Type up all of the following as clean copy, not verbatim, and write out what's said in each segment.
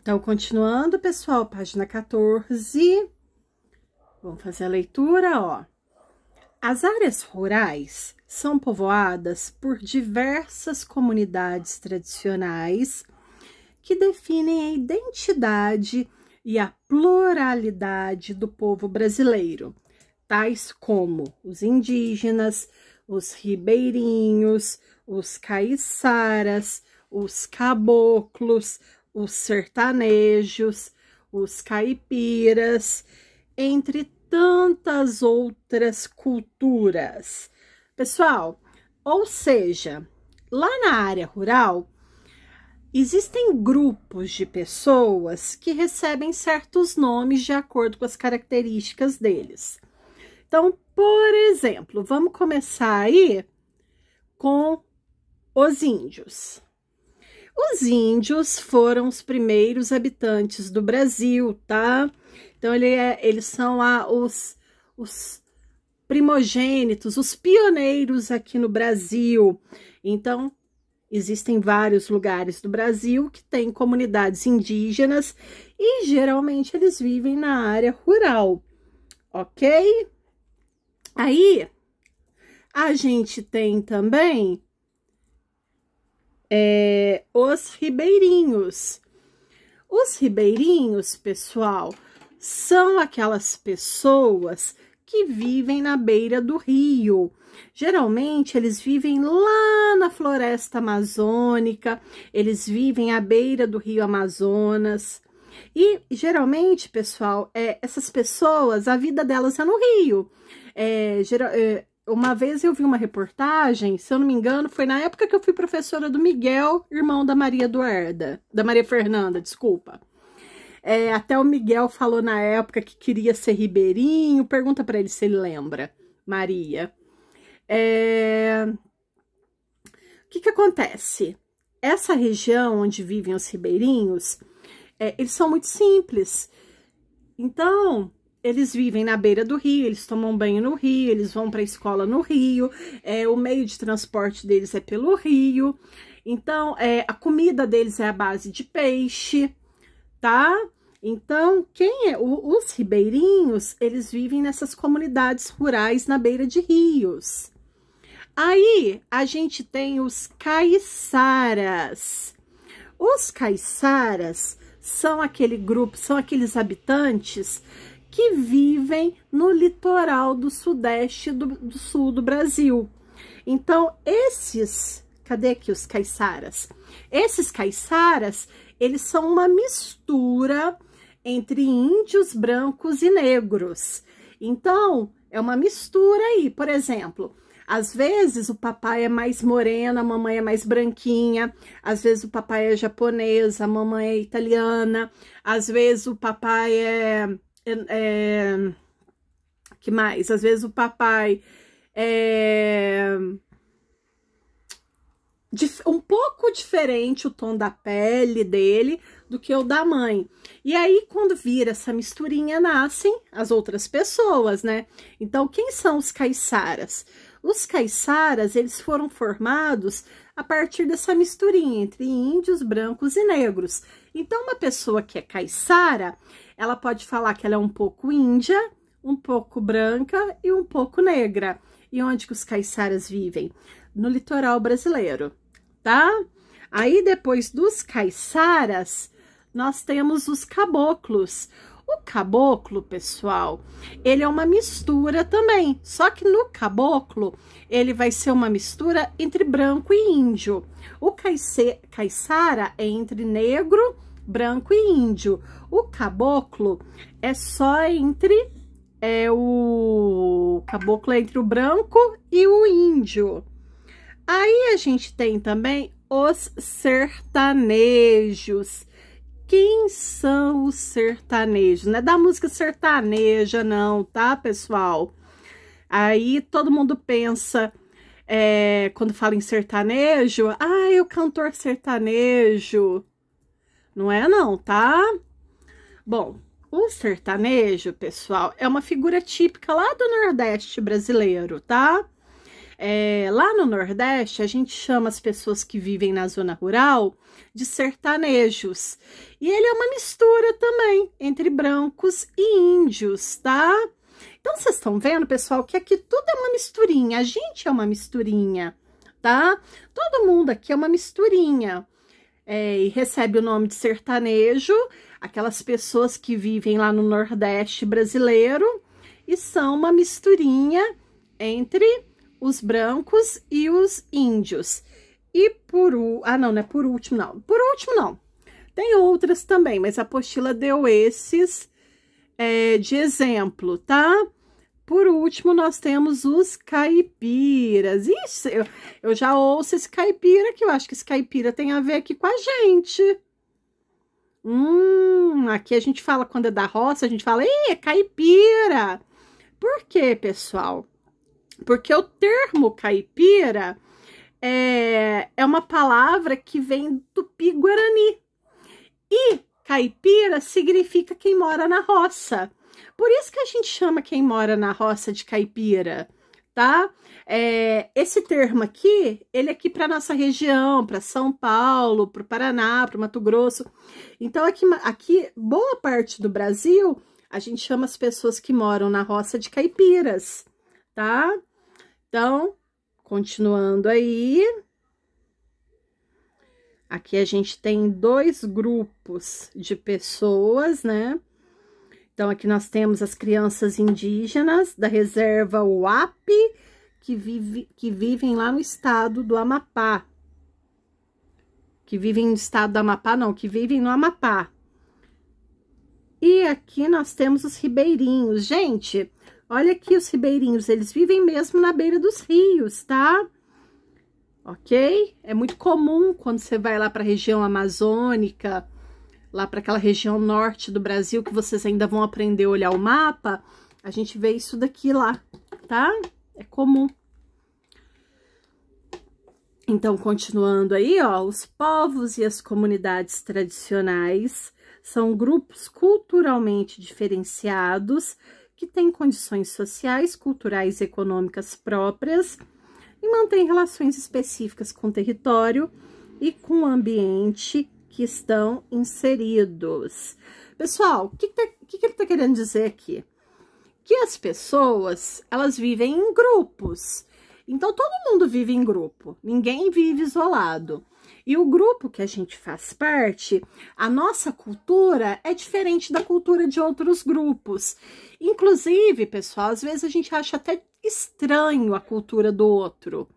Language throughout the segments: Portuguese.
Então, continuando, pessoal, página 14. Vamos fazer a leitura, ó. As áreas rurais são povoadas por diversas comunidades tradicionais que definem a identidade e a pluralidade do povo brasileiro, tais como os indígenas, os ribeirinhos, os caiçaras, os caboclos, os sertanejos, os caipiras, entre tantas outras culturas. Pessoal, ou seja, lá na área rural, existem grupos de pessoas que recebem certos nomes de acordo com as características deles. Então, por exemplo, vamos começar aí com os índios. Os índios foram os primeiros habitantes do Brasil, tá? Então, eles são os primogênitos, os pioneiros aqui no Brasil. Então, existem vários lugares do Brasil que têm comunidades indígenas e, geralmente, eles vivem na área rural, ok? Aí, a gente tem também os ribeirinhos. Os ribeirinhos, pessoal, são aquelas pessoas que vivem na beira do rio. Geralmente, eles vivem lá na floresta amazônica, eles vivem à beira do rio Amazonas. E, geralmente, pessoal, essas pessoas, a vida delas é no rio. Uma vez eu vi uma reportagem, se eu não me engano, foi na época que eu fui professora do Miguel, irmão da Maria Eduarda, da Maria Fernanda, desculpa. Até o Miguel falou na época que queria ser ribeirinho, pergunta para ele se ele lembra, Maria. O que acontece? Essa região onde vivem os ribeirinhos, eles são muito simples. Então, eles vivem na beira do rio, eles tomam banho no rio, eles vão para a escola no rio, o meio de transporte deles é pelo rio. Então, a comida deles é à base de peixe, tá? Então, os ribeirinhos, eles vivem nessas comunidades rurais na beira de rios. Aí, a gente tem os caiçaras. Os caiçaras são aquele grupo, são aqueles habitantes que vivem no litoral do sudeste do sul do Brasil. Então, cadê aqui os caiçaras? Esses caiçaras, eles são uma mistura entre índios, brancos e negros. Então, é uma mistura aí, por exemplo, às vezes o papai é mais moreno, a mamãe é mais branquinha, às vezes o papai é japonês, a mamãe é italiana, às vezes o papai que mais? Às vezes o papai é um pouco diferente o tom da pele dele do que o da mãe. E aí, quando vira essa misturinha, nascem as outras pessoas, né? Então, quem são os caiçaras? Os caiçaras, eles foram formados a partir dessa misturinha entre índios, brancos e negros. Então, uma pessoa que é caiçara, ela pode falar que ela é um pouco índia, um pouco branca e um pouco negra. E onde que os caiçaras vivem? No litoral brasileiro, tá? Aí, depois dos caiçaras, nós temos os caboclos. O caboclo, pessoal, ele é uma mistura também. Só que no caboclo, ele vai ser uma mistura entre branco e índio. O caiçara é entre negro, branco e índio. O caboclo é só entre... o caboclo é entre o branco e o índio. Aí a gente tem também os sertanejos. Quem são os sertanejos? Não é da música sertaneja, não, tá, pessoal? Aí todo mundo pensa, quando fala em sertanejo, o cantor sertanejo. Não é, não, tá? Bom, o sertanejo, pessoal, é uma figura típica lá do Nordeste brasileiro, tá? Lá no Nordeste, a gente chama as pessoas que vivem na zona rural de sertanejos. E ele é uma mistura também entre brancos e índios, tá? Então, vocês estão vendo, pessoal, que aqui tudo é uma misturinha. A gente é uma misturinha, tá? Todo mundo aqui é uma misturinha. E recebe o nome de sertanejo, aquelas pessoas que vivem lá no Nordeste brasileiro e são uma misturinha entre os brancos e os índios. E não é por último, não. Por último, não. Tem outras também, mas a apostila deu esses de exemplo, tá? Por último, nós temos os caipiras. Isso, eu já ouço esse caipira, que eu acho que esse caipira tem a ver aqui com a gente. Aqui a gente fala, quando é da roça, a gente fala, é caipira. Por quê, pessoal? Porque o termo caipira é uma palavra que vem do Tupi-Guarani. E caipira significa quem mora na roça. Por isso que a gente chama quem mora na roça de caipira, tá? Esse termo aqui, ele é aqui para nossa região, para São Paulo, para o Paraná, para o Mato Grosso. Então, aqui, boa parte do Brasil, a gente chama as pessoas que moram na roça de caipiras, tá? Então, continuando aí. Aqui a gente tem 2 grupos de pessoas, né? Então, aqui nós temos as crianças indígenas da reserva Uape, que vivem lá no estado do Amapá. Que vivem no estado do Amapá, não, que vivem no Amapá. E aqui nós temos os ribeirinhos. Gente, olha aqui os ribeirinhos, eles vivem mesmo na beira dos rios, tá? Ok? É muito comum quando você vai lá para a região amazônica, lá para aquela região norte do Brasil, que vocês ainda vão aprender a olhar o mapa, a gente vê isso daqui lá, tá? É comum. Então, continuando aí, ó, os povos e as comunidades tradicionais são grupos culturalmente diferenciados que têm condições sociais, culturais e econômicas próprias e mantêm relações específicas com o território e com o ambiente que estão inseridos. Pessoal, o que ele tá querendo dizer aqui? Que as pessoas, elas vivem em grupos. Então, todo mundo vive em grupo, ninguém vive isolado. E o grupo que a gente faz parte, a nossa cultura é diferente da cultura de outros grupos. Inclusive, pessoal, às vezes a gente acha até estranho a cultura do outro.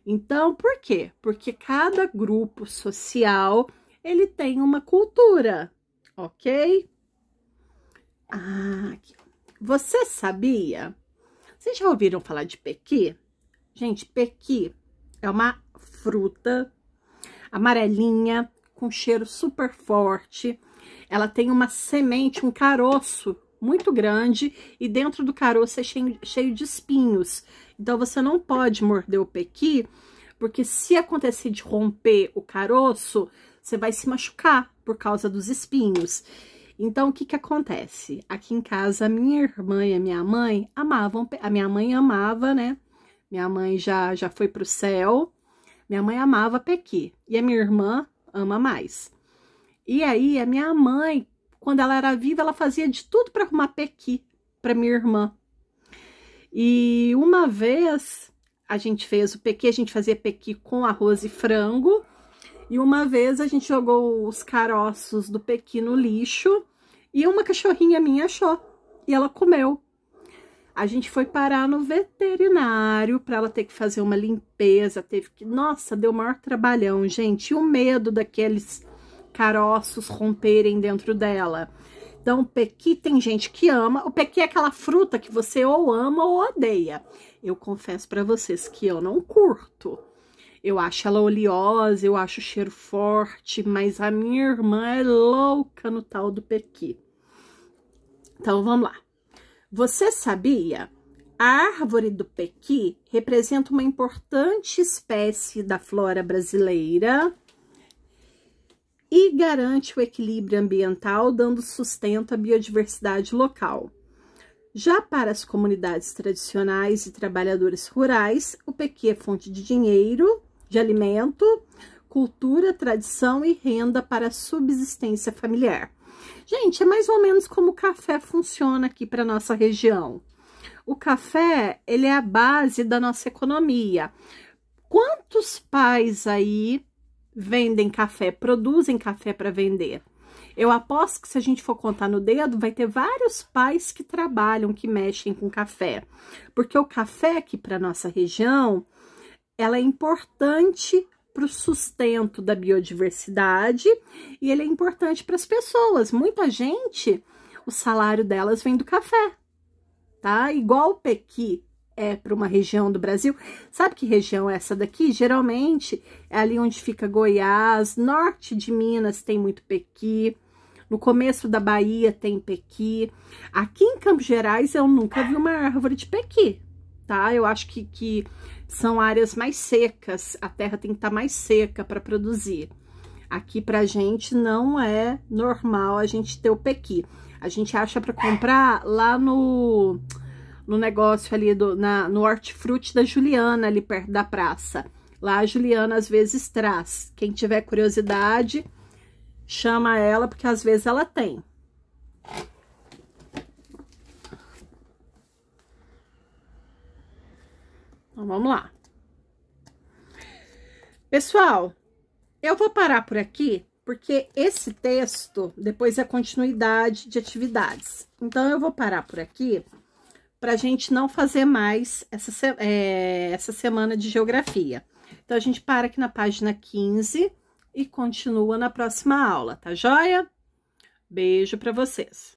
Então, por quê? Porque cada grupo social, ele tem uma cultura, ok? Aqui. Você sabia? Vocês já ouviram falar de pequi? Gente, pequi é uma fruta amarelinha, com cheiro super forte. Ela tem uma semente, um caroço muito grande e dentro do caroço é cheio de espinhos. Então, você não pode morder o pequi, porque se acontecer de romper o caroço, você vai se machucar por causa dos espinhos. Então, o que que acontece? Aqui em casa, a minha irmã e a minha mãe amavam, a minha mãe amava, né? Minha mãe já foi pro céu. Minha mãe amava pequi e a minha irmã ama mais. E aí, a minha mãe, quando ela era viva, ela fazia de tudo para arrumar pequi para minha irmã. E uma vez a gente fez o pequi, a gente fazia pequi com arroz e frango. E uma vez a gente jogou os caroços do pequi no lixo e uma cachorrinha minha achou e ela comeu. A gente foi parar no veterinário para ela ter que fazer uma limpeza, nossa, deu o maior trabalhão, gente. E o medo daqueles caroços romperem dentro dela. Então, o pequi tem gente que ama. O pequi é aquela fruta que você ou ama ou odeia. Eu confesso para vocês que eu não curto. Eu acho ela oleosa, eu acho o cheiro forte, mas a minha irmã é louca no tal do pequi. Então, vamos lá. Você sabia? A árvore do pequi representa uma importante espécie da flora brasileira e garante o equilíbrio ambiental, dando sustento à biodiversidade local. Já para as comunidades tradicionais e trabalhadores rurais, o pequi é fonte de dinheiro, de alimento, cultura, tradição e renda para a subsistência familiar. Gente, é mais ou menos como o café funciona aqui para nossa região. O café, ele é a base da nossa economia. Quantos pais aí vendem café, produzem café para vender? Eu aposto que se a gente for contar no dedo, vai ter vários pais que trabalham, que mexem com café. Porque o café aqui para nossa região, ela é importante para o sustento da biodiversidade e ele é importante para as pessoas. Muita gente, o salário delas vem do café, tá? Igual o pequi é para uma região do Brasil. Sabe que região é essa daqui? Geralmente é ali onde fica Goiás, norte de Minas tem muito pequi. No começo da Bahia tem pequi. Aqui em Campos Gerais eu nunca vi uma árvore de pequi, tá? Eu acho que são áreas mais secas, a terra tem que estar mais seca para produzir. Aqui pra gente não é normal a gente ter o pequi. A gente acha para comprar lá no negócio ali, no hortifruti da Juliana, ali perto da praça. Lá a Juliana às vezes traz. Quem tiver curiosidade, chama ela, porque às vezes ela tem. Então, vamos lá. Pessoal, eu vou parar por aqui, porque esse texto depois é continuidade de atividades. Então, eu vou parar por aqui para a gente não fazer mais essa semana de geografia. Então, a gente para aqui na página 15 e continua na próxima aula, tá joia? Beijo para vocês.